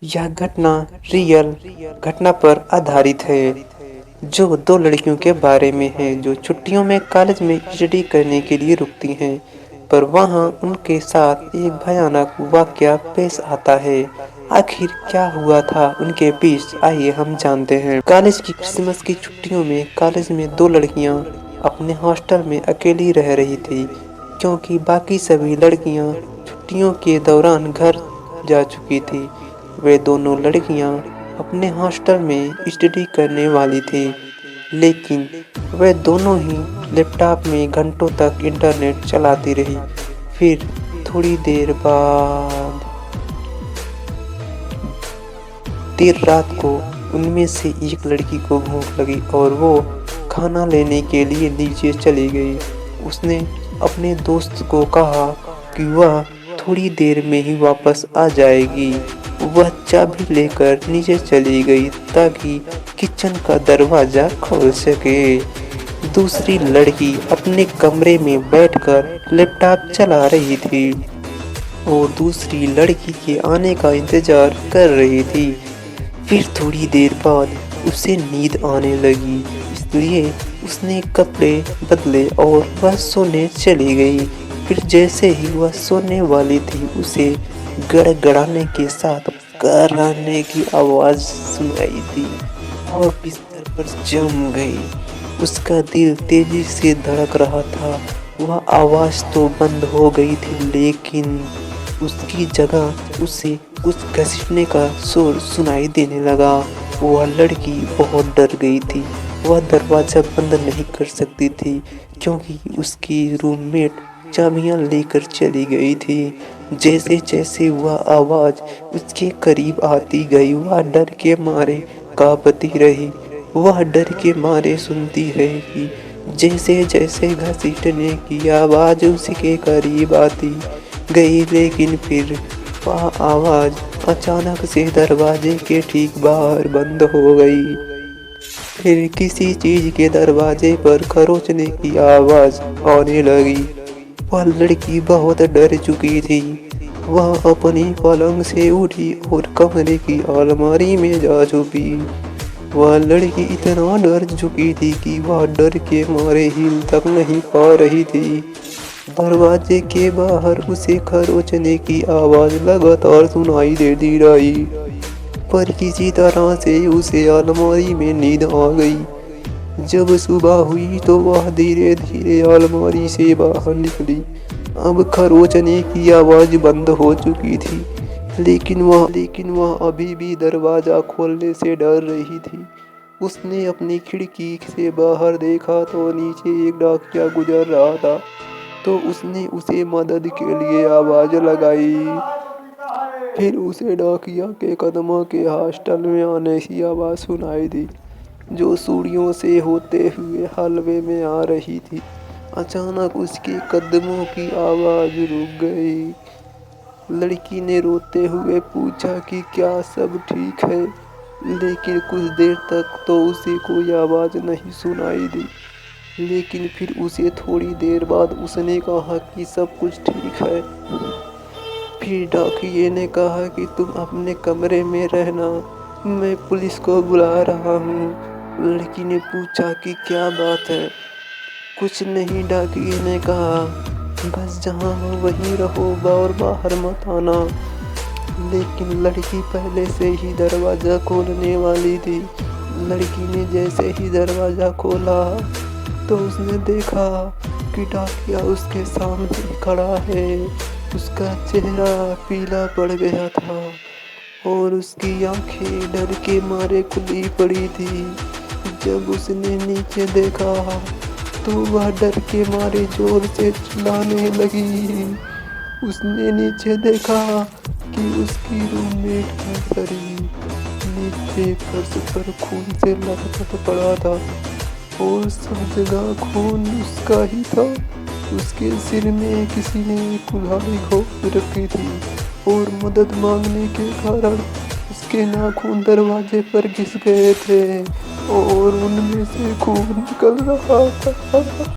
यह घटना रियल घटना पर आधारित है, जो दो लड़कियों के बारे में है जो छुट्टियों में कॉलेज में स्टडी करने के लिए रुकती हैं, पर वहां उनके साथ एक भयानक वाकया पेश आता है। आखिर क्या हुआ था उनके बीच, आइए हम जानते हैं। कॉलेज की क्रिसमस की छुट्टियों में कॉलेज में दो लड़कियां अपने हॉस्टल में अकेली रह रही थी, क्योंकि बाकी सभी लड़कियां छुट्टियों के दौरान घर जा चुकी थी। वे दोनों लड़कियां अपने हॉस्टल में स्टडी करने वाली थी, लेकिन वे दोनों ही लैपटॉप में घंटों तक इंटरनेट चलाती रही। फिर थोड़ी देर बाद देर रात को उनमें से एक लड़की को भूख लगी और वो खाना लेने के लिए नीचे चली गई। उसने अपने दोस्त को कहा कि वह थोड़ी देर में ही वापस आ जाएगी। वह चाबी लेकर नीचे चली गई ताकि किचन का दरवाजा खोल सके। दूसरी लड़की अपने कमरे में बैठकर लैपटॉप चला रही थी और दूसरी लड़की के आने का इंतजार कर रही थी। फिर थोड़ी देर बाद उसे नींद आने लगी, इसलिए उसने कपड़े बदले और वह सोने चली गई। फिर जैसे ही वह सोने वाली थी, उसे गड़गड़ाने के साथ कराने की आवाज सुनाई दी और बिस्तर पर जम गई। उसका दिल तेजी से धड़क रहा था। वह आवाज तो बंद हो गई थी, लेकिन उसकी जगह उसे कुछ घसीटने का शोर सुनाई देने लगा। वह लड़की बहुत डर गई थी। वह दरवाजा बंद नहीं कर सकती थी, क्योंकि उसकी रूममेट चाबियां लेकर चली गई थी। जैसे जैसे वह आवाज उसके करीब आती गई, वह डर के मारे कांपती रही। वह डर के मारे सुनती रही, जैसे जैसे घसीटने की आवाज उसके करीब आती गई। लेकिन फिर वह आवाज अचानक से दरवाजे के ठीक बाहर बंद हो गई। फिर किसी चीज के दरवाजे पर खरोंचने की आवाज आने लगी। वह लड़की बहुत डर चुकी थी। वह अपनी पलंग से उठी और कमरे की अलमारी में जा छुपी। वह लड़की इतना डर चुकी थी कि वह डर के मारे हिल तक नहीं पा रही थी। दरवाजे के बाहर उसे खरोंचने की आवाज लगातार सुनाई देती रही, पर किसी तरह से उसे अलमारी में नींद आ गई। जब सुबह हुई तो वह धीरे धीरे अलमारी से बाहर निकली। अब खरोंचने की आवाज बंद हो चुकी थी, लेकिन वह अभी भी दरवाजा खोलने से डर रही थी। उसने अपनी खिड़की से बाहर देखा तो नीचे एक डाकिया गुजर रहा था, तो उसने उसे मदद के लिए आवाज लगाई। फिर उसे डाकिया के कदमों के हॉस्टल में आने की आवाज सुनाई दी, जो सीढ़ियों से होते हुए हॉलवे में आ रही थी। अचानक उसके कदमों की आवाज रुक गई। लड़की ने रोते हुए पूछा कि क्या सब ठीक है, लेकिन कुछ देर तक तो उसे कोई आवाज नहीं सुनाई दी। लेकिन फिर उसे थोड़ी देर बाद उसने कहा कि सब कुछ ठीक है। फिर डाकिये ने कहा कि तुम अपने कमरे में रहना, मैं पुलिस को बुला रहा हूँ। लड़की ने पूछा कि क्या बात है। कुछ नहीं, डाकिये ने कहा, बस जहाँ हो वहीं रहो और बाहर मत आना। लेकिन लड़की पहले से ही दरवाज़ा खोलने वाली थी। लड़की ने जैसे ही दरवाज़ा खोला तो उसने देखा कि डाकिया उसके सामने खड़ा है। उसका चेहरा पीला पड़ गया था और उसकी आंखें डर के मारे खुली पड़ी थी। जब उसने नीचे देखा तो वह डर के मारे जोर से चिल्लाने लगी। उसने नीचे देखा कि उसकी रूममेट का शरीर नीचे फर्श पर खून से लथपथ पड़ा था और सब जगह खून उसका ही था। उसके सिर में किसी ने कुल्हाड़ी घोंप रखी थी और मदद मांगने के कारण उसके नाखून दरवाजे पर घिस गए थे और उनमें से खून निकल रहा था।